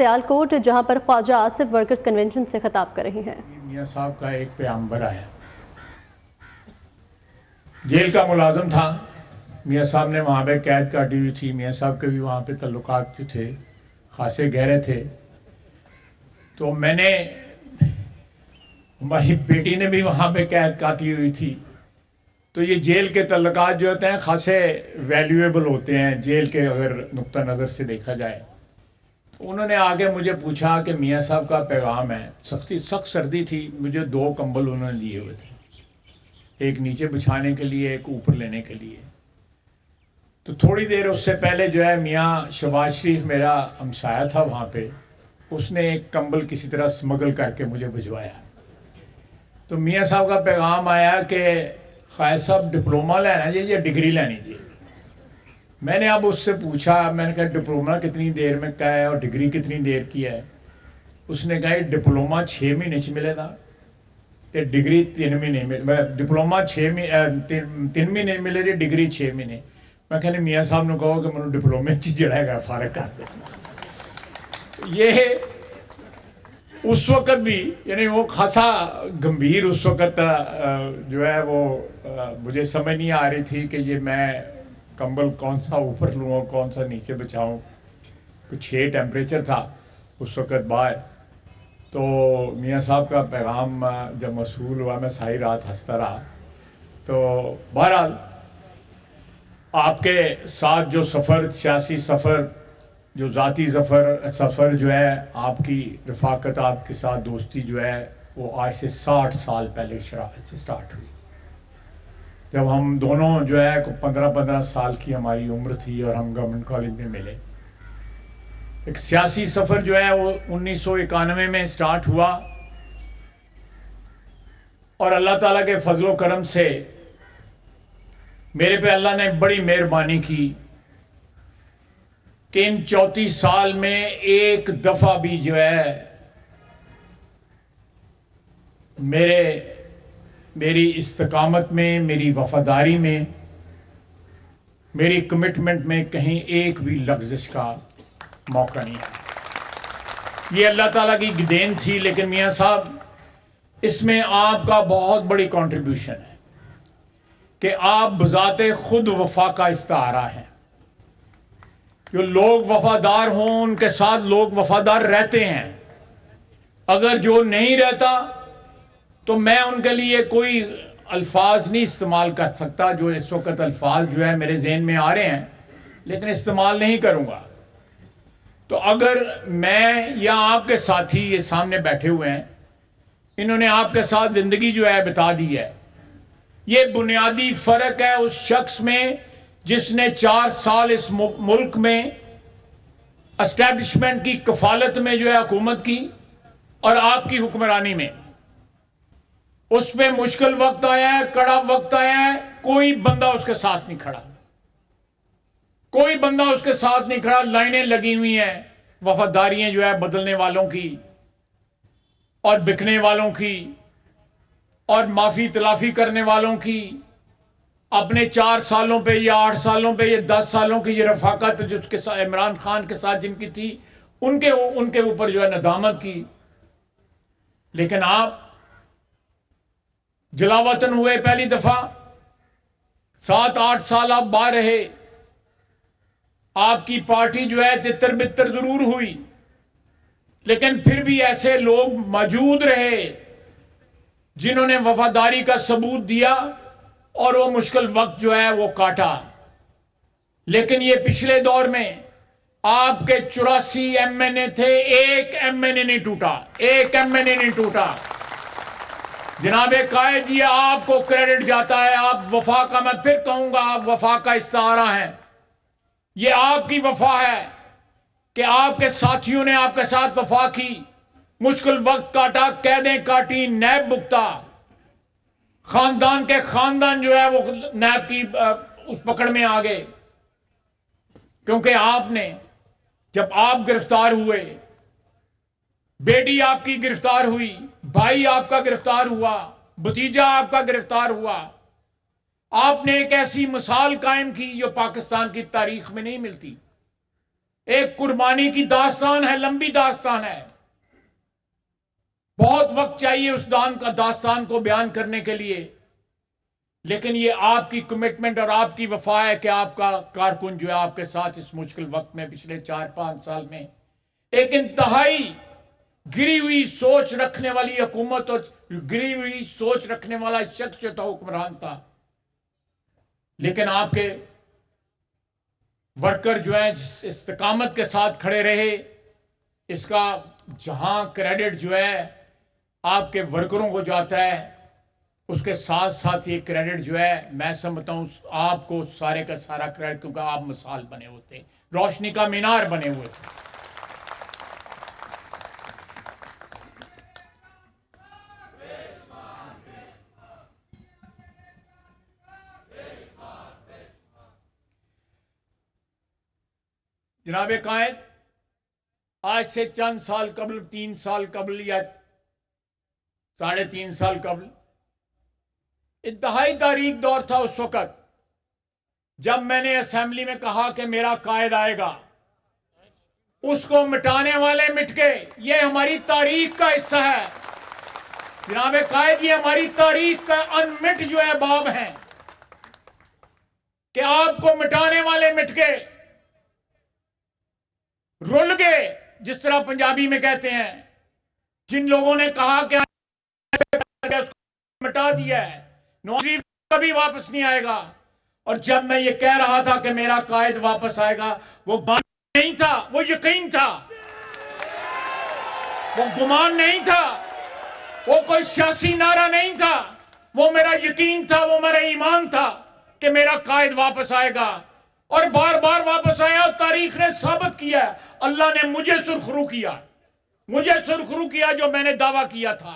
सियालकोट, जहां पर Khwaja Asif workers convention से खिताब कर रही हैं। मियाँ साहब का एक पैगंबर आया, जेल का मुलाजम था। मियाँ साहब ने वहाँ पे कैद काटी हुई थी। मियाँ साहब के भी वहाँ पे तल्लुकात जो थे खासे गहरे थे। तो मैंने, हमारी बेटी ने भी वहाँ पे कैद काटी हुई थी। तो ये जेल के तल्लुकात जो होते हैं खासे वैल्यूएबल होते हैं जेल के, अगर नुक्ता नज़र से देखा जाए। तो उन्होंने आगे मुझे पूछा कि मियाँ साहब का पैगाम है। सख्त सर्दी थी, मुझे 2 कंबल उन्होंने दिए हुए थे, एक नीचे बिछाने के लिए, एक ऊपर लेने के लिए। तो थोड़ी देर उससे पहले जो है मियाँ शहबाज शरीफ मेरा हमसाया था वहाँ पे, उसने एक कंबल किसी तरह स्मगल करके मुझे भिजवाया। तो मियाँ साहब का पैगाम आया कि ख़ायद साहब डिप्लोमा लेना चाहिए या डिग्री लेनी चाहिए। मैंने अब उससे पूछा, मैंने कहा डिप्लोमा कितनी देर में का है और डिग्री कितनी देर की है। उसने कहा डिप्लोमा 6 महीने च मिलेगा तो डिग्री 3 महीने में, डिप्लोमा 3 महीने मिले जी, डिग्री 6 महीने। मैं कहने मियाँ साहब ने कहो कि मैं डिप्लोमे च जड़ा है फारग कर दे। ये उस वक़्त भी, यानी वो खासा गंभीर उस वक़्त जो है वो मुझे समझ नहीं आ रही थी कि ये मैं कंबल कौन सा ऊपर लूँ और कौन सा नीचे बिछाऊँ। कुछ 6 टेम्परेचर था उस वक़्त बाहर। तो मियाँ साहब का पैगाम जब मसूल हुआ, मैं सारी रात हंसता रहा। तो बहरहाल आपके साथ जो सफ़र, सियासी सफ़र, जो ज़ाती सफ़र जो है, आपकी रफ़ाकत, आपके साथ दोस्ती जो है, वो आज से 60 साल पहले से स्टार्ट हुई, जब हम दोनों जो है 15-15 साल की हमारी उम्र थी और हम गवर्नमेंट कॉलेज में मिले। एक सियासी सफ़र जो है वो 1991 में स्टार्ट हुआ और अल्लाह ताला के फजलो करम से मेरे पे अल्लाह ने बड़ी मेहरबानी की कि इन 34 साल में एक दफ़ा भी जो है मेरी इस्तकामत में, मेरी वफादारी में, मेरी कमिटमेंट में कहीं एक भी लफ्ज़िश का मौका नहीं है। ये अल्लाह ताला की देन थी। लेकिन मियाँ साहब, इसमें आपका बहुत बड़ी कंट्रीब्यूशन है कि आप बज़ाते खुद वफा का इस्तारा है। जो लोग वफादार हों उनके साथ लोग वफादार रहते हैं। अगर जो नहीं रहता तो मैं उनके लिए कोई अल्फाज नहीं इस्तेमाल कर सकता। जो इस वक्त अल्फाज जो है मेरे जहन में आ रहे हैं, लेकिन इस्तेमाल नहीं करूँगा। तो अगर मैं या आपके साथी ये सामने बैठे हुए हैं, इन्होंने आपके साथ ज़िंदगी जो है बिता दी है, ये बुनियादी फ़र्क है उस शख्स में जिसने 4 साल इस मुल्क में एस्टैब्लिशमेंट की कफालत में जो है हुकूमत की, और आपकी हुक्मरानी में। उस पे मुश्किल वक्त आया है, कड़ा वक्त आया है, कोई बंदा उसके साथ नहीं खड़ा, कोई बंदा उसके साथ नहीं खड़ा। लाइनें लगी हुई हैं, वफादारियां जो है बदलने वालों की और बिकने वालों की और माफी तलाफी करने वालों की। अपने 4 सालों पे या 8 सालों पे या 10 सालों की ये रफाकत जो उसके साथ इमरान खान के साथ जिनकी थी, उनके ऊपर जो है नदामत की। लेकिन आप जलावतन हुए पहली दफा, 7-8 साल आप बाहर रहे। आपकी पार्टी जो है तितर बितर जरूर हुई, लेकिन फिर भी ऐसे लोग मौजूद रहे जिन्होंने वफादारी का सबूत दिया और वो मुश्किल वक्त जो है वो काटा। लेकिन ये पिछले दौर में आपके 84 एमएनए थे, एक एमएनए नहीं टूटा, एक एमएनए नहीं टूटा। जनाबे कायद, ये आपको क्रेडिट जाता है। आप वफा का, मैं फिर कहूंगा, आप वफा का इस्तारा है। ये आपकी वफा है कि आपके साथियों ने आपके साथ वफा की, मुश्किल वक्त काटा, कैदें काटी, नैब भुगता। खानदान के खानदान जो है वो नैब की उस पकड़ में आ गए, क्योंकि आपने, जब आप गिरफ्तार हुए, बेटी आपकी गिरफ्तार हुई, भाई आपका गिरफ्तार हुआ, भतीजा आपका गिरफ्तार हुआ, आपने एक ऐसी मिसाल कायम की जो पाकिस्तान की तारीख में नहीं मिलती। एक कुर्बानी की दास्तान है, लंबी दास्तान है, बहुत वक्त चाहिए उस दास्तान को बयान करने के लिए। लेकिन ये आपकी कमिटमेंट और आपकी वफा है कि आपका कारकुन जो है आपके साथ इस मुश्किल वक्त में पिछले 4-5 साल में एक इंतहाई गिरी हुई सोच रखने वाली हुकूमत और गिरी हुई सोच रखने वाला शख्स जो था, हुक्मरान था, लेकिन आपके वर्कर जो है जिस इस्तकामत के साथ खड़े रहे, इसका जहां क्रेडिट जो है आपके वर्करों को जाता है, उसके साथ साथ ये क्रेडिट जो है मैं समझता हूं आपको सारे का सारा क्रेडिट, क्योंकि आप मिसाल बने होते, रोशनी का मीनार बने हुए थे। जनाब कायद, आज से चंद साल कबल, 3 साल कबल या 3.5 साल कबल इंतहाई तारीख दौर था उस वक्त जब मैंने असेंबली में कहा कि मेरा कायद आएगा, उसको मिटाने वाले मिट गए। ये हमारी तारीख का हिस्सा है जनाब कायद, ये हमारी तारीख का अनमिट जो है बाब है कि आपको मिटाने वाले मिट गए, रुल गए, जिस तरह पंजाबी में कहते हैं। जिन लोगों ने कहा कि उसको मिटा दिया है, नवाज शरीफ कभी वापस नहीं आएगा। और जब मैं ये कह रहा था कि मेरा कायद वापस आएगा, वो बात नहीं था, वो यकीन था, वो गुमान नहीं था, वो कोई सियासी नारा नहीं था, वो मेरा यकीन था, वो मेरा ईमान था कि मेरा कायद वापस आएगा। और बार बार वापस आया। और तारीख ने साबित किया, अल्लाह ने मुझे सुरखरू किया, मुझे सुरखरू किया जो मैंने दावा किया था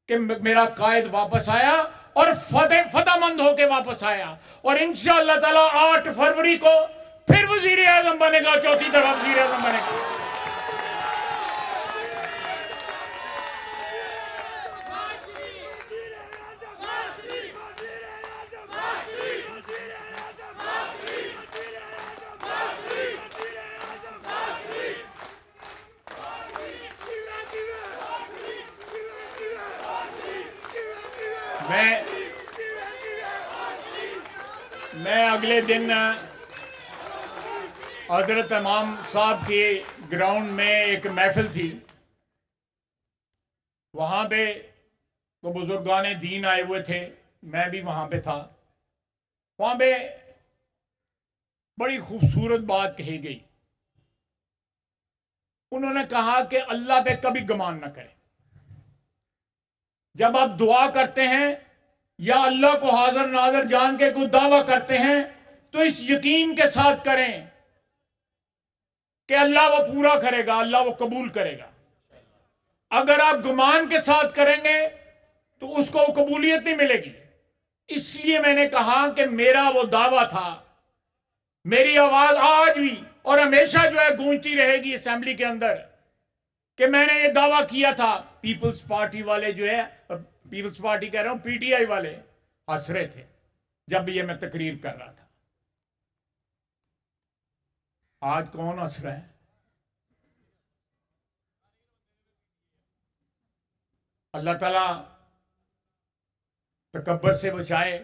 कि मेरा कायद वापस आया और फतेहमंद होके वापस आया। और इंशाअल्लाह ताला 8 फरवरी को फिर वजीर आजम बनेगा, चौथी दफा वजीर आजम बनेगा। मैं अगले दिन हजरत इमाम साहब के ग्राउंड में एक महफिल थी, वहां पे तो बुजुर्गान दीन आए हुए थे, मैं भी वहां पे था। वहां पे बड़ी खूबसूरत बात कही गई। उन्होंने कहा कि अल्लाह पे कभी गुमान न करें। जब आप दुआ करते हैं या अल्लाह को हाजिर नाज़िर जान के कोई दावा करते हैं, तो इस यकीन के साथ करें कि अल्लाह वो पूरा करेगा, अल्लाह वो कबूल करेगा। अगर आप गुमान के साथ करेंगे तो उसको कबूलियत नहीं मिलेगी। इसलिए मैंने कहा कि मेरा वो दावा था, मेरी आवाज आज भी और हमेशा जो है गूंजती रहेगी असेंबली के अंदर, कि मैंने ये दावा किया था। पीपल्स पार्टी वाले जो है, पीपल्स पार्टी कह रहा हूं, पीटीआई वाले हंस रहे थे जब भी ये मैं तकरीर कर रहा था। आज कौन हंस रहा है? अल्लाह ताला तकब्बर से बचाए,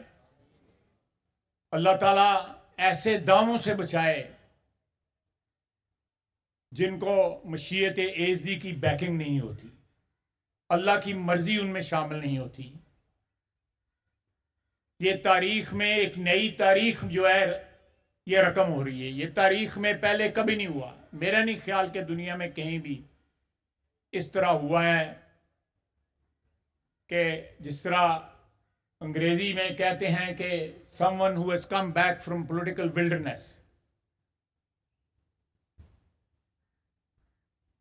अल्लाह ताला ऐसे दावों से बचाए जिनको मशीयत एज़दी की बैकिंग नहीं होती, अल्लाह की मर्जी उनमें शामिल नहीं होती। ये तारीख में एक नई तारीख जो है ये रकम हो रही है। ये तारीख में पहले कभी नहीं हुआ। मेरा नहीं ख्याल कि दुनिया में कहीं भी इस तरह हुआ है कि जिस तरह अंग्रेजी में कहते हैं कि someone who has come back from political wilderness.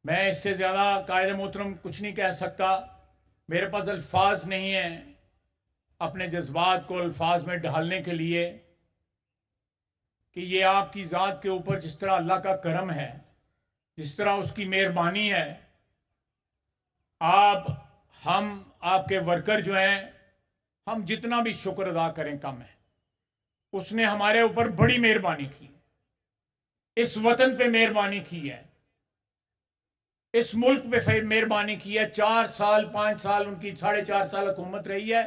मैं इससे ज्यादा कायदे मोहतरम कुछ नहीं कह सकता। मेरे पास अल्फाज नहीं है अपने जज्बात को अल्फाज में ढालने के लिए कि ये आपकी ज़ात के ऊपर जिस तरह अल्लाह का करम है, जिस तरह उसकी मेहरबानी है, हम आपके वर्कर जो हैं, हम जितना भी शुक्र अदा करें कम है। उसने हमारे ऊपर बड़ी मेहरबानी की। इस वतन पे मेहरबानी की है, इस मुल्क पे मेहरबानी की है। 4 साल 5 साल उनकी 4.5 साल हुकूमत रही है।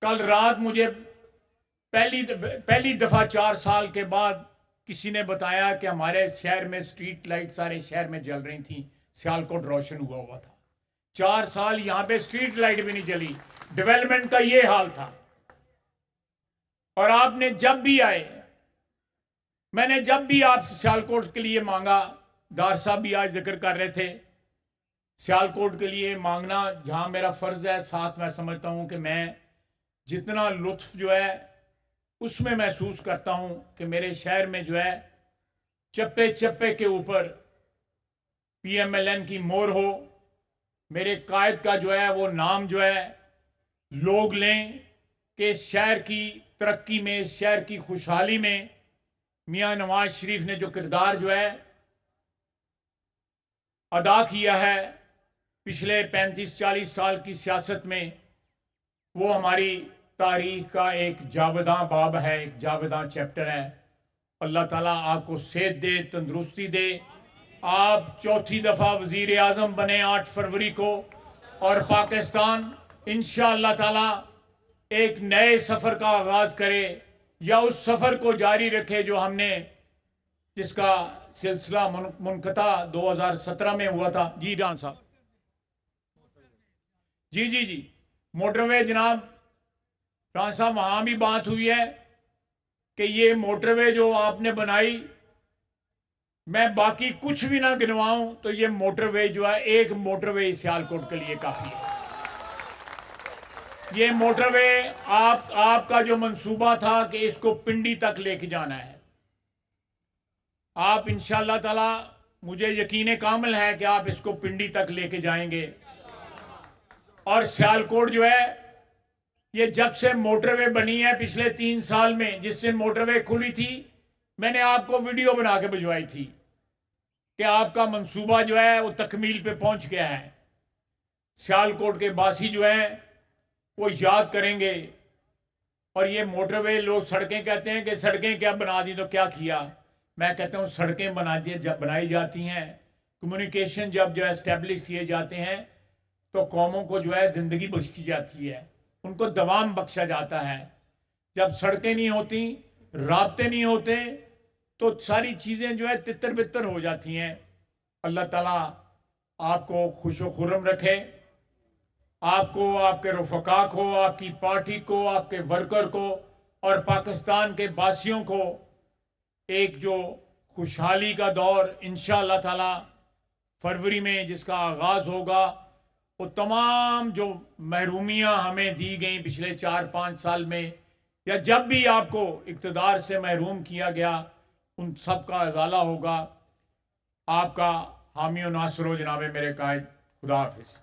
कल रात मुझे पहली दफा 4 साल के बाद किसी ने बताया कि हमारे शहर में स्ट्रीट लाइट सारे शहर में जल रही थी, सियालकोट रोशन हुआ था। 4 साल यहां पे स्ट्रीट लाइट भी नहीं जली। डेवलपमेंट का ये हाल था। और आपने जब भी आए, मैंने जब भी आपसे सियालकोट के लिए मांगा, डार साहब भी आज जिक्र कर रहे थे, सियालकोट के लिए मांगना जहां मेरा फर्ज है, साथ मैं समझता हूं कि मैं जितना लुत्फ जो है उसमें महसूस करता हूं कि मेरे शहर में जो है चप्पे चप्पे के ऊपर PMLN की मोहर हो, मेरे कायद का जो है वो नाम जो है लोग लें कि शहर की तरक्की में, शहर की खुशहाली में मियां नवाज शरीफ ने जो किरदार जो है अदा किया है पिछले 35-40 साल की सियासत में, वो हमारी तारीख का एक जावेदां बाब है, एक जावेदां चैप्टर है। अल्लाह ताला आपको सेहत दे, तंदुरुस्ती दे। आप चौथी दफा वजीर आजम बने 8 फरवरी को, और पाकिस्तान इंशाअल्लाह ताला एक नए सफर का आगाज करे, या उस सफर को जारी रखे जो हमने, जिसका सिलसिला मुनक़ता 2017 में हुआ था। जी डान साहब, जी मोटरवे जनाब डान साहब, वहां भी बात हुई है कि ये मोटरवे जो आपने बनाई, मैं बाकी कुछ भी ना गिनवाऊं तो ये मोटरवे जो है, एक मोटरवे सियालकोट के लिए काफी है। ये मोटरवे आपका जो मंसूबा था कि इसको पिंडी तक लेके जाना है, आप इंशाअल्लाह ताला, मुझे यकीन कामिल है कि आप इसको पिंडी तक लेके जाएंगे। और सियालकोट जो है, ये जब से मोटरवे बनी है पिछले 3 साल में, जिस दिन मोटरवे खुली थी, मैंने आपको वीडियो बना के भिजवाई थी कि आपका मंसूबा जो है वो तकमील पे पहुंच गया है। सियालकोट के बासी जो है वो याद करेंगे। और ये मोटरवे, लोग सड़कें कहते हैं कि सड़कें क्या बना दी तो क्या किया। मैं कहता हूँ सड़कें बनाई जाती हैं, कम्युनिकेशन जब जो है एस्टेब्लिश किए जाते हैं तो कौमों को जो है जिंदगी बख्शी जाती है, उनको दवाम बख्शा जाता है। जब सड़कें नहीं होती, राब्ते नहीं होते, तो सारी चीज़ें जो है तितर बितर हो जाती हैं। अल्लाह ताला आपको खुशो खुर्रम रखे, आपको, आपके रफ़का को, आपकी पार्टी को, आपके वर्कर को और पाकिस्तान के बासियों को एक जो खुशहाली का दौर इंशाअल्लाह ताला फरवरी में जिसका आगाज़ होगा, वो तमाम जो महरूमियाँ हमें दी गई पिछले 4-5 साल में, या जब भी आपको इक़्तिदार से महरूम किया गया, उन सब का इज़ाला होगा। आपका हामी व नासरो जनाब मेरे कायद। खुदा हाफिज़।